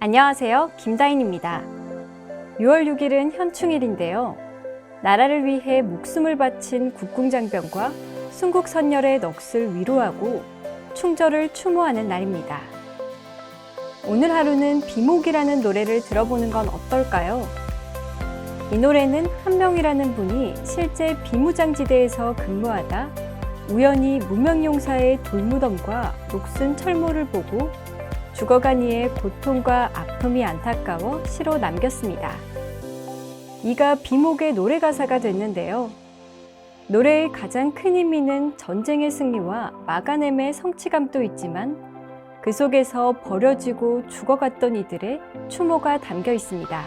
안녕하세요. 김다인입니다. 6월 6일은 현충일인데요. 나라를 위해 목숨을 바친 국궁장병과 순국선열의 넋을 위로하고 충절을 추모하는 날입니다. 오늘 하루는 비목이라는 노래를 들어보는 건 어떨까요? 이 노래는 한명이라는 분이 실제 비무장지대에서 근무하다 우연히 무명용사의 돌무덤과 녹슨 철모를 보고 죽어간 이의 고통과 아픔이 안타까워 시로 남겼습니다. 이가 비목의 노래 가사가 됐는데요. 노래의 가장 큰 의미는 전쟁의 승리와 마가넴의 성취감도 있지만 그 속에서 버려지고 죽어갔던 이들의 추모가 담겨 있습니다.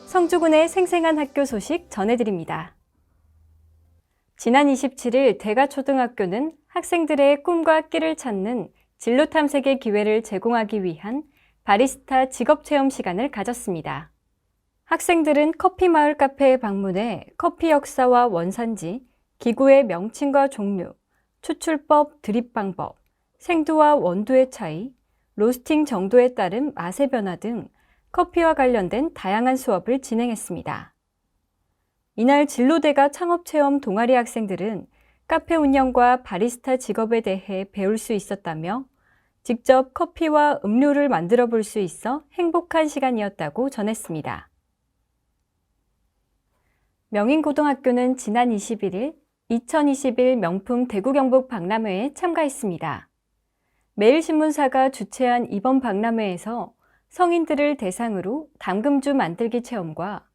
성주군의 생생한 학교 소식 전해드립니다. 지난 27일 대가초등학교는 학생들의 꿈과 끼를 찾는 진로 탐색의 기회를 제공하기 위한 바리스타 직업체험 시간을 가졌습니다. 학생들은 커피마을 카페에 방문해 커피 역사와 원산지, 기구의 명칭과 종류, 추출법, 드립 방법, 생두와 원두의 차이, 로스팅 정도에 따른 맛의 변화 등 커피와 관련된 다양한 수업을 진행했습니다. 이날 진로대가 창업체험 동아리 학생들은 카페 운영과 바리스타 직업에 대해 배울 수 있었다며 직접 커피와 음료를 만들어 볼 수 있어 행복한 시간이었다고 전했습니다. 명인고등학교는 지난 21일 2021 명품 대구경북 박람회에 참가했습니다. 매일신문사가 주최한 이번 박람회에서 성인들을 대상으로 담금주 만들기 체험과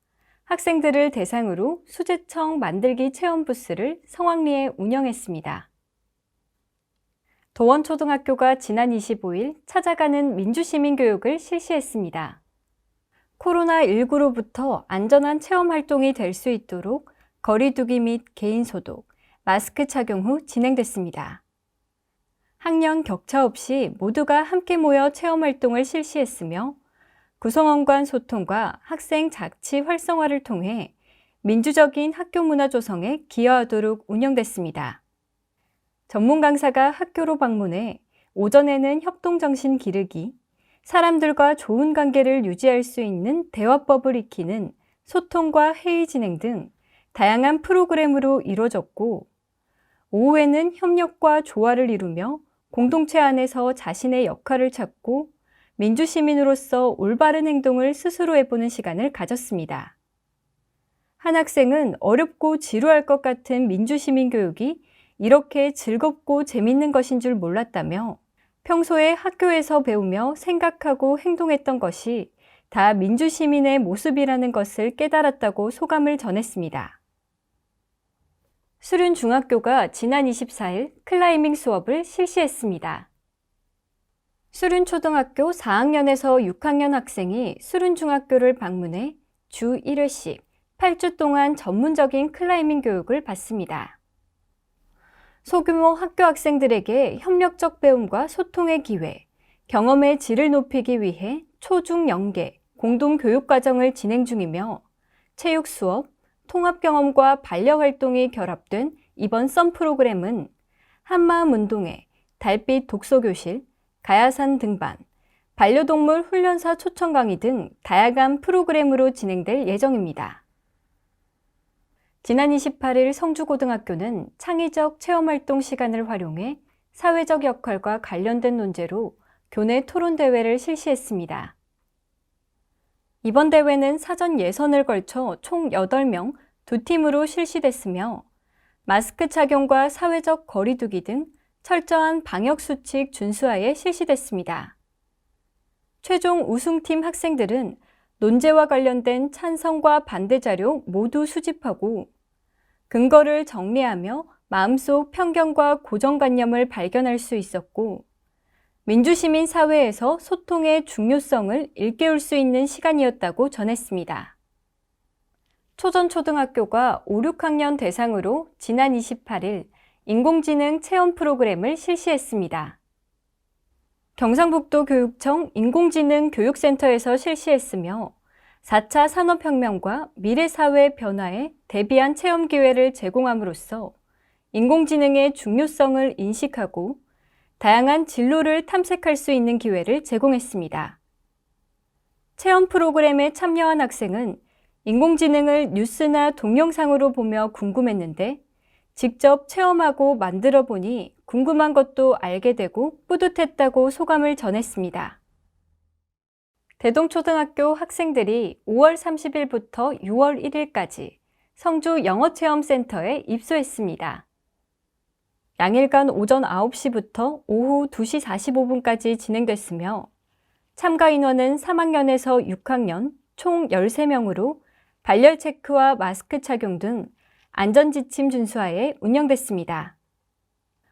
학생들을 대상으로 수제청 만들기 체험 부스를 성황리에 운영했습니다. 도원초등학교가 지난 25일 찾아가는 민주시민교육을 실시했습니다. 코로나19로부터 안전한 체험 활동이 될 수 있도록 거리두기 및 개인소독, 마스크 착용 후 진행됐습니다. 학년 격차 없이 모두가 함께 모여 체험 활동을 실시했으며 구성원 간 소통과 학생 자치 활성화를 통해 민주적인 학교 문화 조성에 기여하도록 운영됐습니다. 전문 강사가 학교로 방문해 오전에는 협동정신 기르기, 사람들과 좋은 관계를 유지할 수 있는 대화법을 익히는 소통과 회의 진행 등 다양한 프로그램으로 이루어졌고, 오후에는 협력과 조화를 이루며 공동체 안에서 자신의 역할을 찾고 민주시민으로서 올바른 행동을 스스로 해보는 시간을 가졌습니다. 한 학생은 어렵고 지루할 것 같은 민주시민 교육이 이렇게 즐겁고 재밌는 것인 줄 몰랐다며 평소에 학교에서 배우며 생각하고 행동했던 것이 다 민주시민의 모습이라는 것을 깨달았다고 소감을 전했습니다. 수륜중학교가 지난 24일 클라이밍 수업을 실시했습니다. 수륜초등학교 4학년에서 6학년 학생이 수륜중학교를 방문해 주 1회씩 8주 동안 전문적인 클라이밍 교육을 받습니다. 소규모 학교 학생들에게 협력적 배움과 소통의 기회, 경험의 질을 높이기 위해 초중 영계 공동교육과정을 진행 중이며 체육 수업, 통합 경험과 반려 활동이 결합된 이번 썸 프로그램은 한마음운동회, 달빛 독서교실, 가야산 등반, 반려동물 훈련사 초청 강의 등 다양한 프로그램으로 진행될 예정입니다. 지난 28일 성주고등학교는 창의적 체험활동 시간을 활용해 사회적 역할과 관련된 논제로 교내 토론대회를 실시했습니다. 이번 대회는 사전 예선을 걸쳐 총 8명 2팀으로 실시됐으며 마스크 착용과 사회적 거리두기 등 철저한 방역수칙 준수하에 실시됐습니다. 최종 우승팀 학생들은 논제와 관련된 찬성과 반대 자료 모두 수집하고 근거를 정리하며 마음속 편견과 고정관념을 발견할 수 있었고 민주시민 사회에서 소통의 중요성을 일깨울 수 있는 시간이었다고 전했습니다. 초전초등학교가 5, 6학년 대상으로 지난 28일 인공지능 체험 프로그램을 실시했습니다. 경상북도 교육청 인공지능 교육센터에서 실시했으며 4차 산업혁명과 미래사회 변화에 대비한 체험 기회를 제공함으로써 인공지능의 중요성을 인식하고 다양한 진로를 탐색할 수 있는 기회를 제공했습니다. 체험 프로그램에 참여한 학생은 인공지능을 뉴스나 동영상으로 보며 궁금했는데 직접 체험하고 만들어 보니 궁금한 것도 알게 되고 뿌듯했다고 소감을 전했습니다. 대동초등학교 학생들이 5월 30일부터 6월 1일까지 성주 영어체험센터에 입소했습니다. 양일간 오전 9시부터 오후 2시 45분까지 진행됐으며 참가 인원은 3학년에서 6학년 총 13명으로 발열 체크와 마스크 착용 등 안전지침 준수하에 운영됐습니다.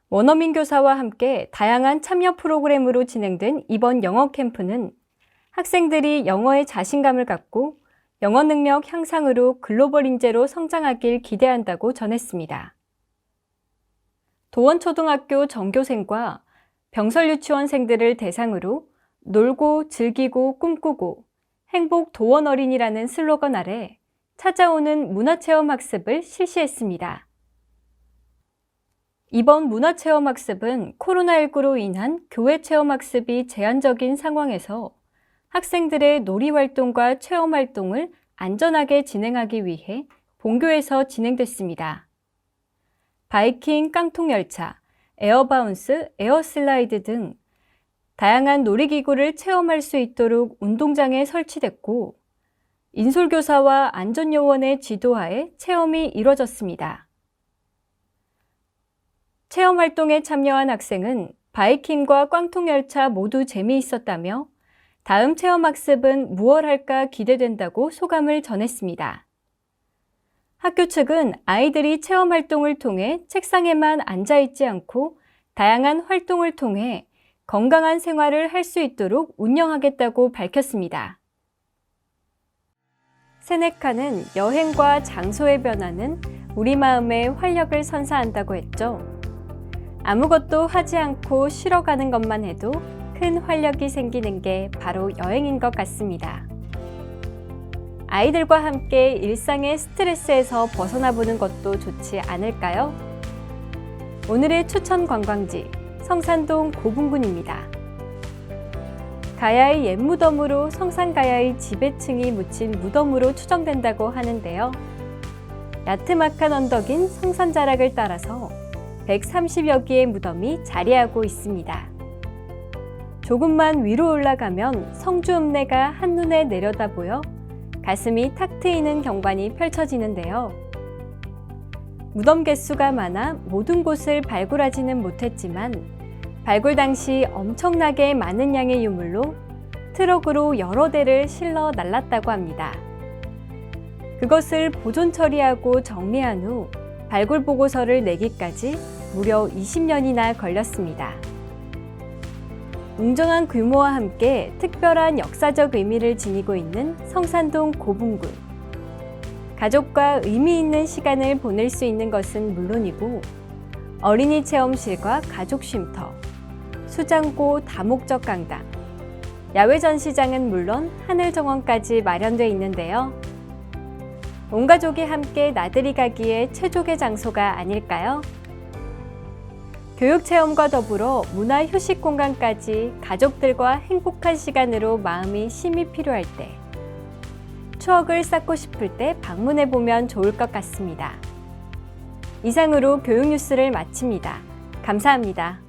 원어민 교사와 함께 다양한 참여 프로그램으로 진행된 이번 영어 캠프는 학생들이 영어에 자신감을 갖고 영어 능력 향상으로 글로벌 인재로 성장하길 기대한다고 전했습니다. 도원초등학교 전교생과 병설유치원생들을 대상으로 놀고 즐기고 꿈꾸고 행복 도원 어린이라는 슬로건 아래 찾아오는 문화체험학습을 실시했습니다. 이번 문화체험학습은 코로나19로 인한 교회 체험학습이 제한적인 상황에서 학생들의 놀이활동과 체험활동을 안전하게 진행하기 위해 본교에서 진행됐습니다. 바이킹, 깡통열차, 에어바운스, 에어슬라이드 등 다양한 놀이기구를 체험할 수 있도록 운동장에 설치됐고 인솔교사와 안전요원의 지도하에 체험이 이뤄졌습니다. 체험활동에 참여한 학생은 바이킹과 깡통열차 모두 재미있었다며 다음 체험학습은 무얼 할까 기대된다고 소감을 전했습니다. 학교 측은 아이들이 체험활동을 통해 책상에만 앉아있지 않고 다양한 활동을 통해 건강한 생활을 할 수 있도록 운영하겠다고 밝혔습니다. 세네카는 여행과 장소의 변화는 우리 마음에 활력을 선사한다고 했죠. 아무것도 하지 않고 쉬러 가는 것만 해도 큰 활력이 생기는 게 바로 여행인 것 같습니다. 아이들과 함께 일상의 스트레스에서 벗어나 보는 것도 좋지 않을까요? 오늘의 추천 관광지, 성산동 고분군입니다. 가야의 옛 무덤으로 성산가야의 지배층이 묻힌 무덤으로 추정된다고 하는데요. 야트막한 언덕인 성산자락을 따라서 130여 개의 무덤이 자리하고 있습니다. 조금만 위로 올라가면 성주 읍내가 한눈에 내려다 보여 가슴이 탁 트이는 경관이 펼쳐지는데요. 무덤 개수가 많아 모든 곳을 발굴하지는 못했지만 발굴 당시 엄청나게 많은 양의 유물로 트럭으로 여러 대를 실러 날랐다고 합니다. 그것을 보존 처리하고 정리한 후 발굴 보고서를 내기까지 무려 20년이나 걸렸습니다. 웅장한 규모와 함께 특별한 역사적 의미를 지니고 있는 성산동 고분군. 가족과 의미 있는 시간을 보낼 수 있는 것은 물론이고 어린이 체험실과 가족 쉼터, 수장고 다목적 강당, 야외 전시장은 물론 하늘정원까지 마련되어 있는데요. 온 가족이 함께 나들이 가기에 최적의 장소가 아닐까요? 교육체험과 더불어 문화휴식 공간까지 가족들과 행복한 시간으로 마음이 쉼이 필요할 때, 추억을 쌓고 싶을 때 방문해보면 좋을 것 같습니다. 이상으로 교육뉴스를 마칩니다. 감사합니다.